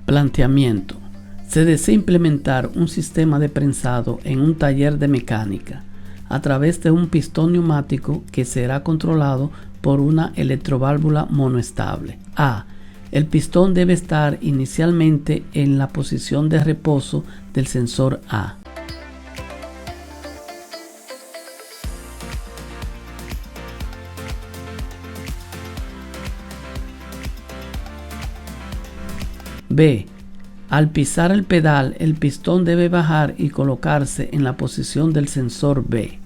Planteamiento. Se desea implementar un sistema de prensado en un taller de mecánica a través de un pistón neumático que será controlado por una electroválvula monoestable. A. El pistón debe estar inicialmente en la posición de reposo del sensor A. B. Al pisar el pedal, el pistón debe bajar y colocarse en la posición del sensor B.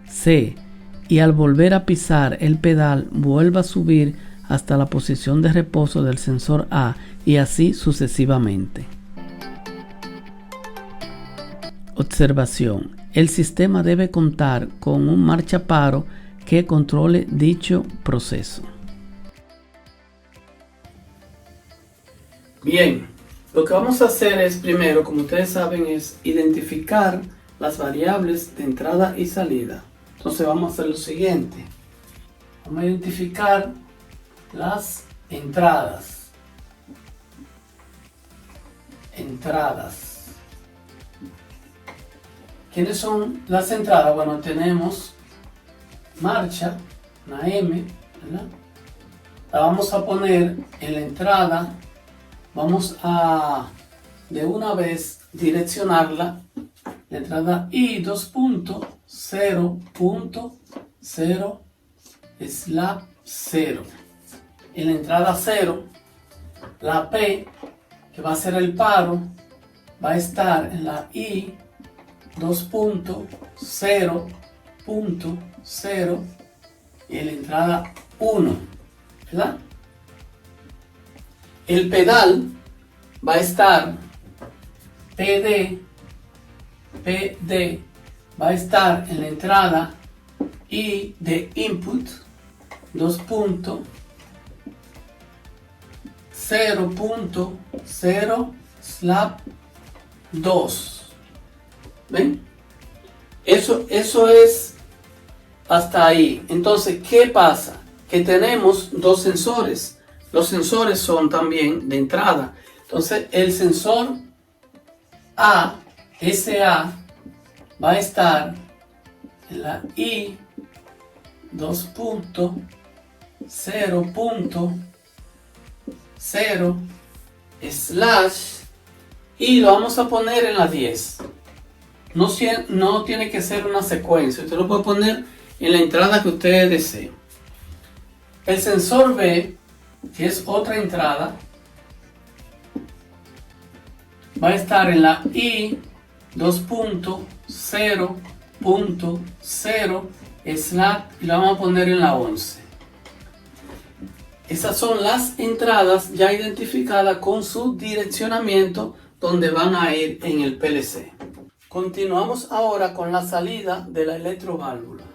C. Y al volver a pisar el pedal, vuelva a subir hasta la posición de reposo del sensor A y así sucesivamente. Observación. El sistema debe contar con un marchaparo que controle dicho proceso. Bien, lo que vamos a hacer es primero, como ustedes saben, es identificar las variables de entrada y salida. Entonces vamos a hacer lo siguiente. Vamos a identificar las entradas. ¿Quiénes son las entradas? Bueno, tenemos marcha, una M, ¿verdad? La vamos a poner en la entrada. Vamos a de una vez direccionarla. La entrada I 2.0.0/0. En la entrada 0, la P, que va a ser el paro, va a estar en la I 2.0.0 y en la entrada 1, ¿verdad? El pedal va a estar PD va a estar en la entrada I de input 2.0.0/2. ¿Ven? Eso es hasta ahí. Entonces, ¿qué pasa? Que tenemos dos sensores. Los sensores son también de entrada. Entonces, el sensor A, SA, va a estar en la I 2.0.0/ y lo vamos a poner en la 10. No tiene que ser una secuencia. Usted lo puede poner en la entrada que usted desee. El sensor B, que es otra entrada, va a estar en la I 2.0.0/ y lo vamos a poner en la 11. Esas son las entradas ya identificadas con su direccionamiento donde van a ir en el PLC. Continuamos ahora con la salida de la electroválvula.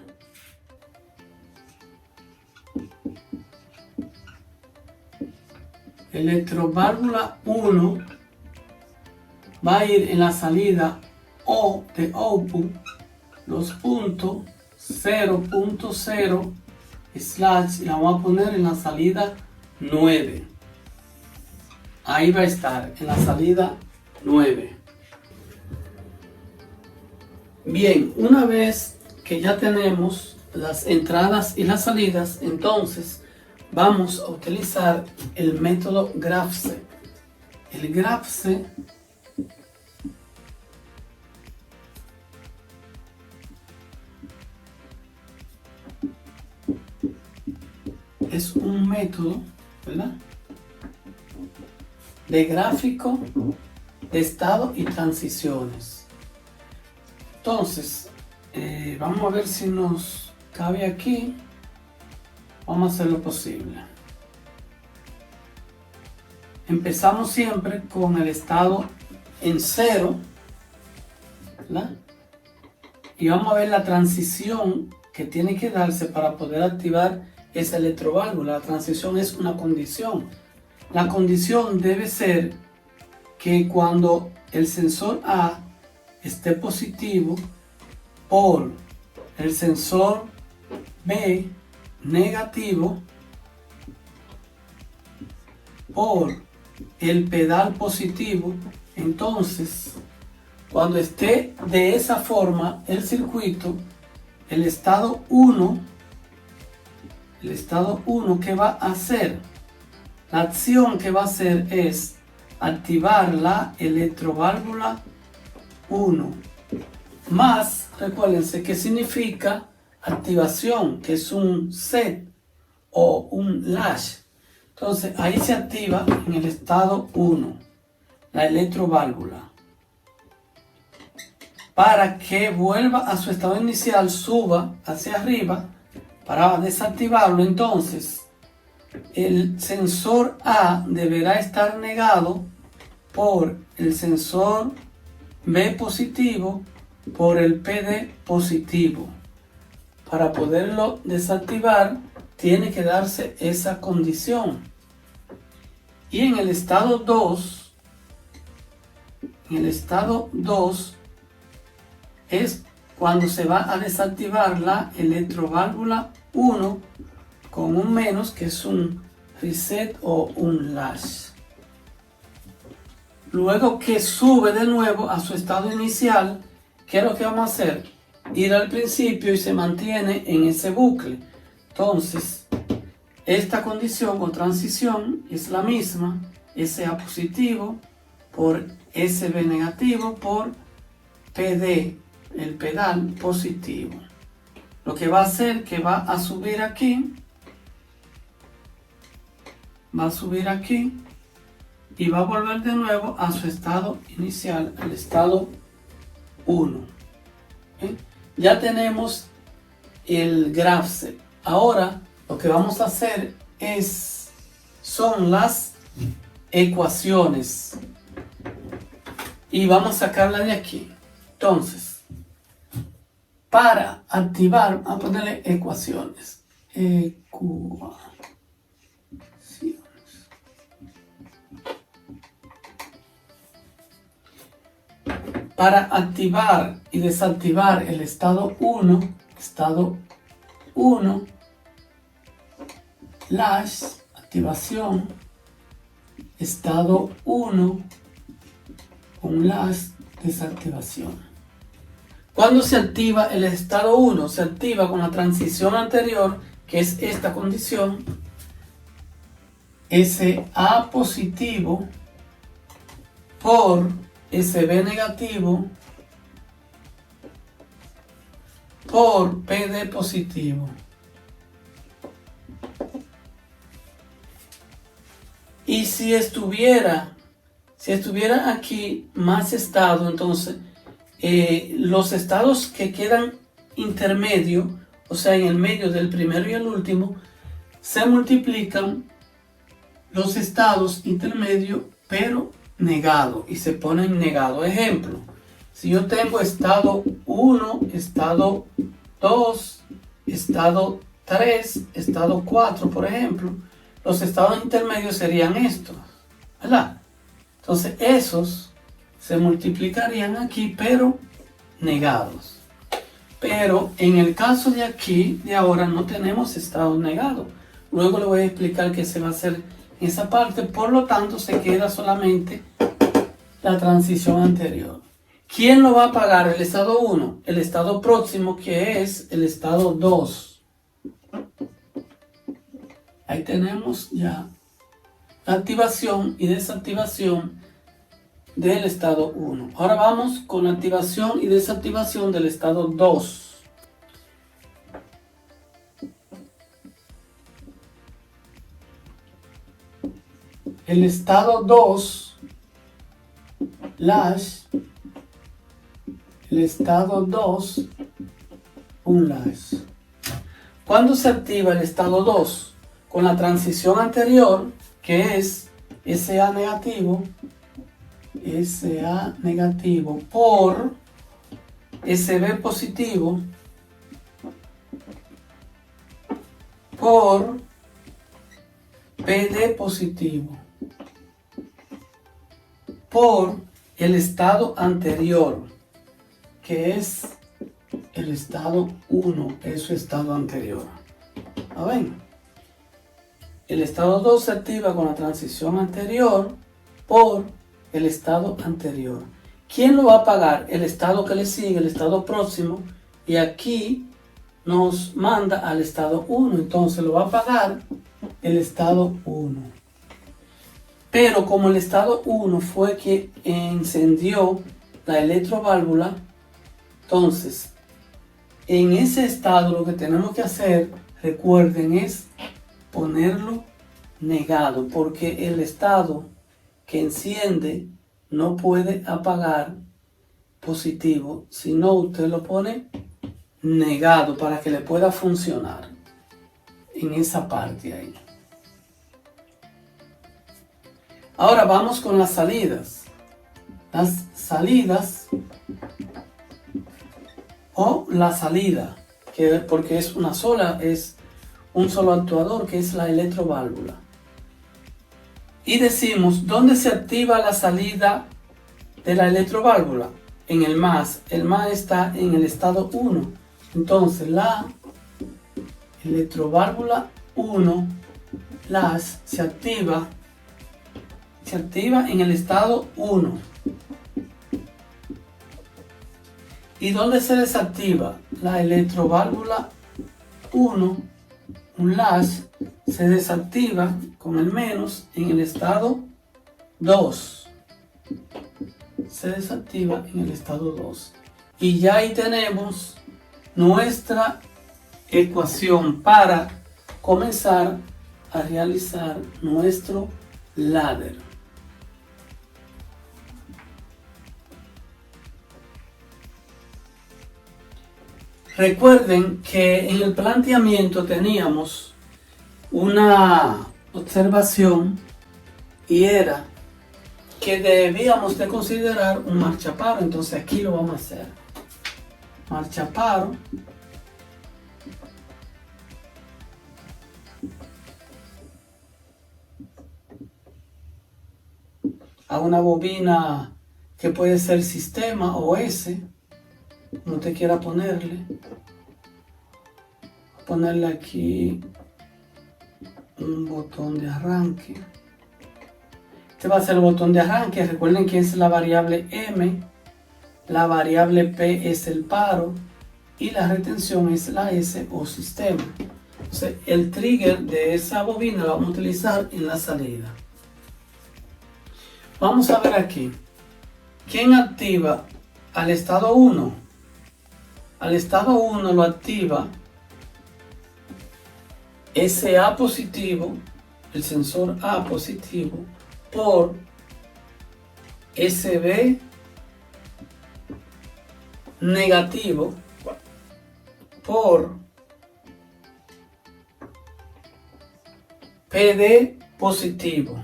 Electroválvula 1 va a ir en la salida O de output 2.0.0/ y la vamos a poner en la salida 9. Ahí va a estar en la salida 9. Bien, una vez que ya tenemos las entradas y las salidas, entonces vamos a utilizar el método GraphC. El GraphC es un método, ¿verdad?, de gráfico de estado y transiciones. Entonces, vamos a ver si nos cabe aquí. Vamos a hacer lo posible. Empezamos siempre con el estado en 0, ¿verdad? Y vamos a ver la transición que tiene que darse para poder activar esa electroválvula. La transición es una condición. La condición debe ser que cuando el sensor A esté positivo por el sensor B negativo por el pedal positivo. Entonces, cuando esté de esa forma el circuito, el estado 1, ¿qué va a hacer? La acción que va a hacer es activar la electroválvula 1. Más, recuérdense que significa activación, que es un set o un latch. Entonces ahí se activa en el estado 1 la electroválvula. Para que vuelva a su estado inicial, suba hacia arriba para desactivarlo. Entonces el sensor A deberá estar negado por el sensor B positivo por el PD positivo. Para poderlo desactivar tiene que darse esa condición. Y en el estado 2, es cuando se va a desactivar la electroválvula 1 con un menos, que es un reset o un latch. Luego que sube de nuevo a su estado inicial, ¿qué es lo que vamos a hacer? Ir al principio y se mantiene en ese bucle. Entonces, esta condición o transición es la misma, SA positivo por SB negativo por PD, el pedal positivo. Lo que va a hacer que va a subir aquí, y va a volver de nuevo a su estado inicial, al estado 1. ¿Okay? Ya tenemos el graph set. Ahora lo que vamos a hacer son las ecuaciones y vamos a sacarla de aquí. Entonces, para activar, vamos a ponerle ecuaciones. Para activar y desactivar el estado 1, latch, activación, estado 1, un latch, desactivación. Cuando se activa el estado 1, se activa con la transición anterior, que es esta condición, SA positivo por SB negativo por PD positivo. Y si estuviera aquí más estado, entonces los estados que quedan intermedio, o sea, en el medio del primero y el último, se multiplican los estados intermedios, pero negado, y se ponen negado. Ejemplo, si yo tengo estado 1, estado 2, estado 3, estado 4, por ejemplo, los estados intermedios serían estos, ¿verdad? Entonces esos se multiplicarían aquí, pero negados. Pero en el caso de aquí, de ahora, no tenemos estado negado. Luego le voy a explicar qué se va a hacer en esa parte. Por lo tanto, se queda solamente la transición anterior. ¿Quién lo va a pagar? El estado 1. El estado próximo, que es el estado 2. Ahí tenemos ya la activación y desactivación del estado 1. Ahora vamos con la activación y desactivación del estado 2. El estado 2, latch, el estado 2, un latch. ¿Cuándo se activa el estado 2? Con la transición anterior, que es SA negativo por SB positivo por PD positivo por el estado anterior. que es el estado 1, es su estado anterior. ¿Ven? El estado 2 se activa con la transición anterior por el estado anterior. ¿Quién lo va a pagar? El estado que le sigue, el estado próximo, y aquí nos manda al estado 1, entonces lo va a pagar el estado 1. Pero como el estado 1 fue que encendió la electroválvula, entonces en ese estado lo que tenemos que hacer, recuerden, es ponerlo negado, porque el estado que enciende no puede apagar positivo, sino usted lo pone negado para que le pueda funcionar en esa parte ahí. Ahora vamos con las salidas. Las salidas o la salida, porque es una sola, es un solo actuador, que es la electroválvula. Y decimos, ¿dónde se activa la salida de la electroválvula? En el más. El más está en el estado 1. Entonces la electroválvula 1 se activa en el estado 1. ¿Y dónde se desactiva? La electroválvula 1, un latch, se desactiva con el menos en el estado 2. Se desactiva en el estado 2. Y ya ahí tenemos nuestra ecuación para comenzar a realizar nuestro ladder. Recuerden que en el planteamiento teníamos una observación y era que debíamos de considerar un marchaparo. Entonces aquí lo vamos a hacer. Marchaparo a una bobina que puede ser sistema o S, como usted quiera ponerle. Ponerle aquí un botón de arranque. Este va a ser el botón de arranque. Recuerden que es la variable M, la variable P es el paro y la retención es la S o sistema. Entonces el trigger de esa bobina lo vamos a utilizar en la salida. Vamos a ver aquí. ¿Quién activa al estado 1? Al estado 1 lo activa SA positivo, el sensor A positivo, por SB negativo, por PD positivo.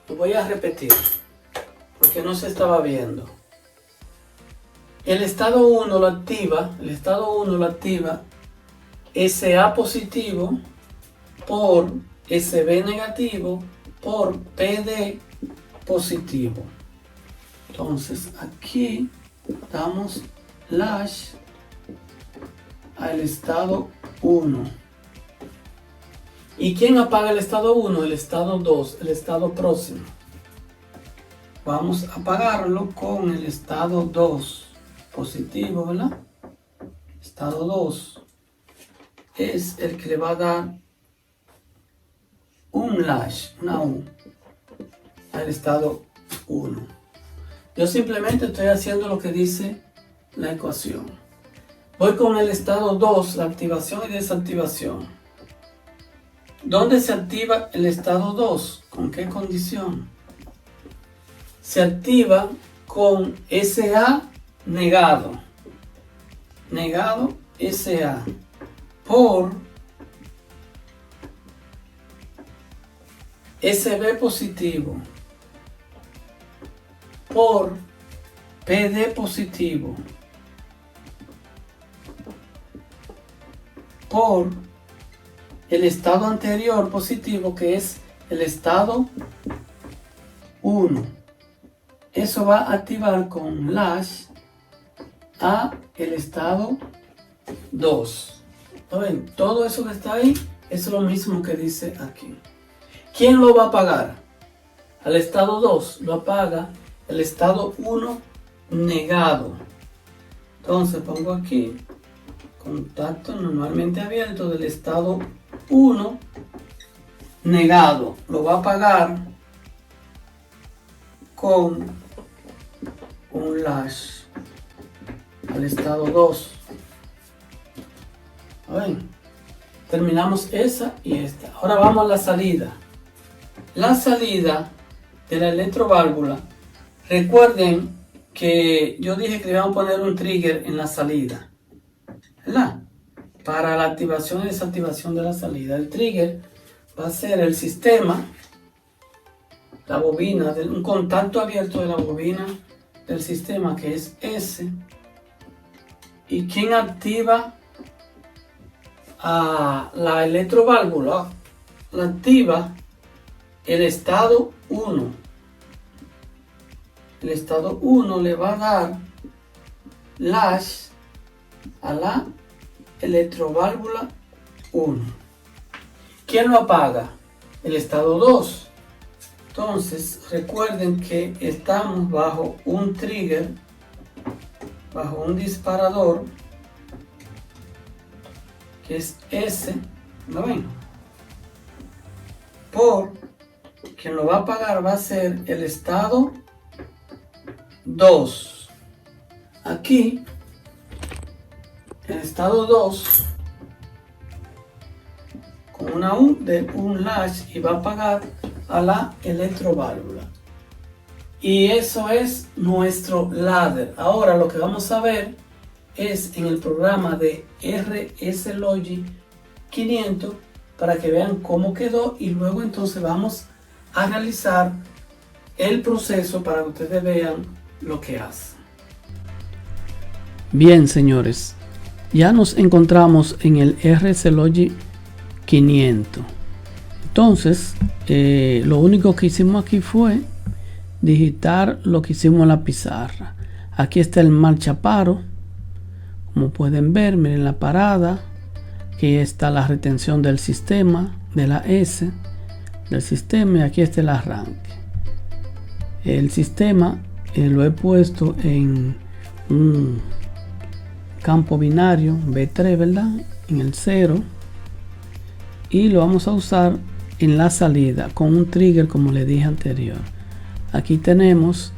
Lo voy a repetir porque no se estaba viendo. El estado 1 lo activa, SA positivo por SB negativo por PD positivo. Entonces aquí damos latch al estado 1. ¿Y quién apaga el estado 1? El estado 2, el estado próximo. Vamos a apagarlo con el estado 2 positivo, ¿verdad? Estado 2 es el que le va a dar un latch, una U, al estado 1. Yo simplemente estoy haciendo lo que dice la ecuación. Voy con el estado 2, la activación y desactivación. ¿Dónde se activa el estado 2? ¿Con qué condición? Se activa con SA negado. Negado SA por SB positivo por PD positivo por el estado anterior positivo, que es el estado 1. eso va a activar con latch a el estado 2. ¿Ven? Todo eso que está ahí es lo mismo que dice aquí. ¿Quién lo va a apagar? Al estado 2 lo apaga el estado 1 negado. Entonces pongo aquí contacto normalmente abierto del estado 1 negado. Lo va a apagar con un latch al estado 2. ¿Ven? Terminamos esa y esta. Ahora vamos a la salida. La salida de la electroválvula. Recuerden que yo dije que le vamos a poner un trigger en la salida, ¿verdad? Para la activación y desactivación de la salida. El trigger va a ser el sistema, la bobina, un contacto abierto de la bobina del sistema, que es S. ¿Y quién activa a la electroválvula? La activa el estado 1. El estado 1 le va a dar latch a la electroválvula 1. ¿Quién lo apaga? El estado 2. Entonces recuerden que estamos bajo un trigger, bajo un disparador, que es S. ¿Lo ven? Por quien lo va a apagar va a ser el estado 2. Aquí el estado 2 con una U de un latch, y va a apagar a la electroválvula. Y eso es nuestro ladder. Ahora lo que vamos a ver es en el programa de RS Logic 500 para que vean cómo quedó, y luego entonces vamos a realizar el proceso para que ustedes vean lo que hace. Bien, señores, ya nos encontramos en el RS Logic 500. Entonces lo único que hicimos aquí fue digitar lo que hicimos en la pizarra. Aquí está el marchaparo, como pueden ver, miren la parada. Aquí está la retención del sistema, de la S del sistema, y aquí está el arranque. El sistema lo he puesto en un campo binario B3, ¿verdad? En el 0, y lo vamos a usar en la salida con un trigger, como le dije anterior. Aquí tenemos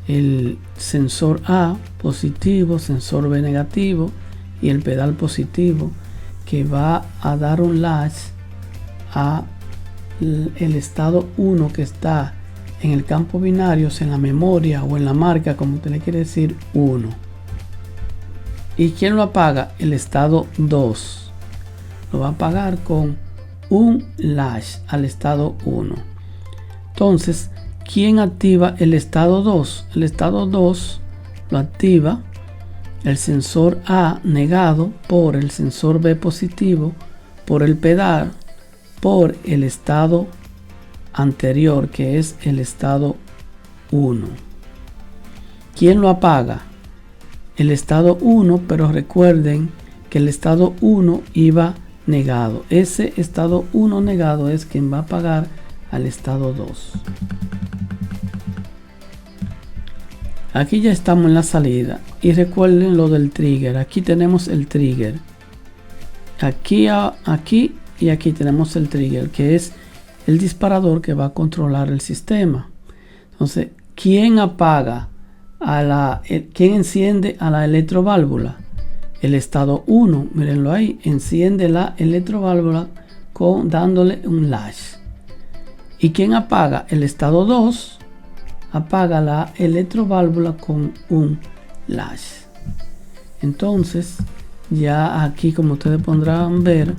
el sensor A positivo, sensor B negativo y el pedal positivo, que va a dar un latch a el estado 1 que está en el campo binario, en la memoria o en la marca, como usted le quiere decir, 1. ¿Y quién lo apaga? El estado 2. Lo va a apagar con un latch al estado 1. Entonces, ¿quién activa el estado 2? El estado 2 lo activa el sensor A negado por el sensor B positivo, por el pedal, por el estado anterior, que es el estado 1. ¿Quién lo apaga? El estado 1, pero recuerden que el estado 1 iba negado. Ese estado 1 negado es quien va a apagar al estado 2. Aquí ya estamos en la salida, y recuerden lo del trigger. Aquí tenemos el trigger, aquí y aquí tenemos el trigger, que es el disparador que va a controlar el sistema. Entonces, ¿quién apaga quién enciende a la electroválvula? El estado 1, mírenlo ahí, enciende la electroválvula dándole un latch. ¿Y quién apaga? El estado 2 apaga la electroválvula con un latch. Entonces, ya aquí, como ustedes podrán ver,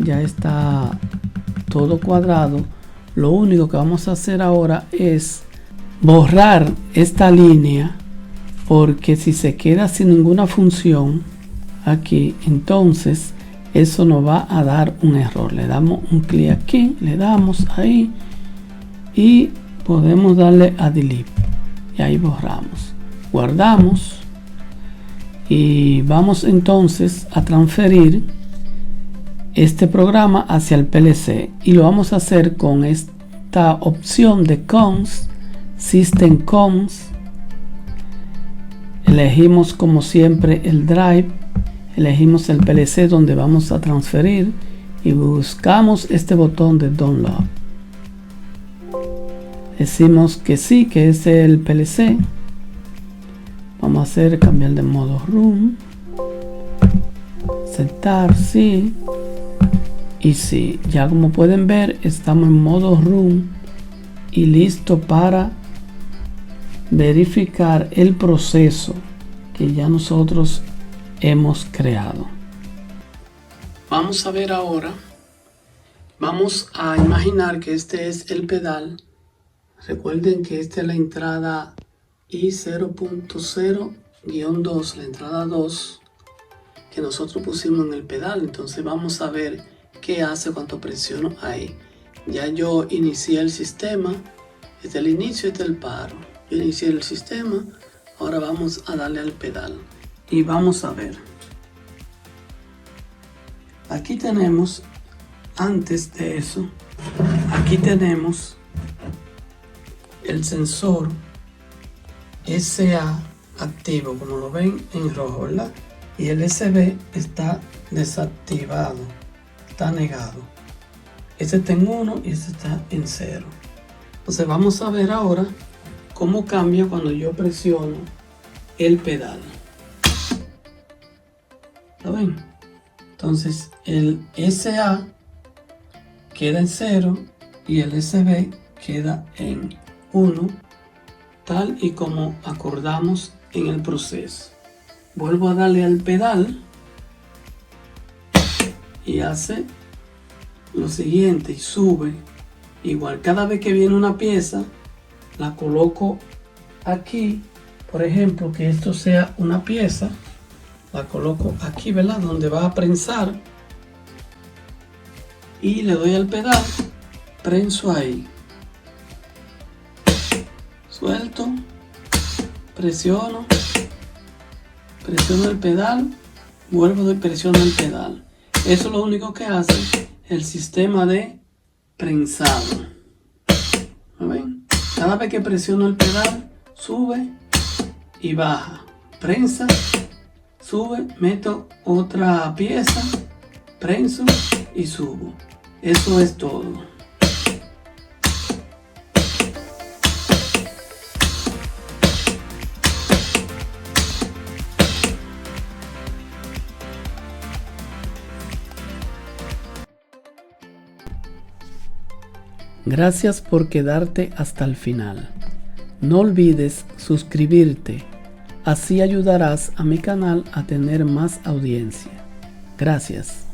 ya está todo cuadrado. Lo único que vamos a hacer ahora es borrar esta línea, porque si se queda sin ninguna función aquí, entonces eso nos va a dar un error. Le damos un clic aquí, le damos ahí y podemos darle a delete, y ahí borramos, guardamos y vamos entonces a transferir este programa hacia el PLC y lo vamos a hacer con esta opción de cons, system cons. Elegimos como siempre el drive, elegimos el PLC donde vamos a transferir y buscamos este botón de download. Decimos que sí, que es el PLC. Vamos a hacer cambiar de modo room, aceptar, sí, y sí. Ya como pueden ver, estamos en modo room y listo para verificar el proceso que ya nosotros hemos creado. Vamos a ver ahora, vamos a imaginar que este es el pedal. Recuerden que esta es la entrada I0.0-2, la entrada 2 que nosotros pusimos en el pedal. Entonces vamos a ver qué hace cuando presiono ahí. Ya yo inicié el sistema, este es el inicio, este es el paro. Yo inicié el sistema, ahora vamos a darle al pedal y vamos a ver. Aquí tenemos, antes de eso, aquí tenemos el sensor SA activo, como lo ven en rojo, ¿verdad? Y el SB está desactivado, está negado. Este está en 1 y este está en 0. Entonces vamos a ver ahora cómo cambia cuando yo presiono el pedal. ¿Lo ven? Entonces el SA queda en 0 y el SB queda en 1, tal y como acordamos en el proceso. Vuelvo a darle al pedal y hace lo siguiente y sube. Igual cada vez que viene una pieza, la coloco aquí. Por ejemplo, que esto sea una pieza, la coloco aquí, ¿verdad? Donde va a prensar y le doy al pedal, prenso ahí, suelto, presiono el pedal, vuelvo y presiono el pedal. Eso es lo único que hace el sistema de prensado. ¿Lo ven? Cada vez que presiono el pedal, sube y baja, prensa, sube, meto otra pieza, prenso y subo. Eso es todo. Gracias por quedarte hasta el final. No olvides suscribirte, así ayudarás a mi canal a tener más audiencia. Gracias.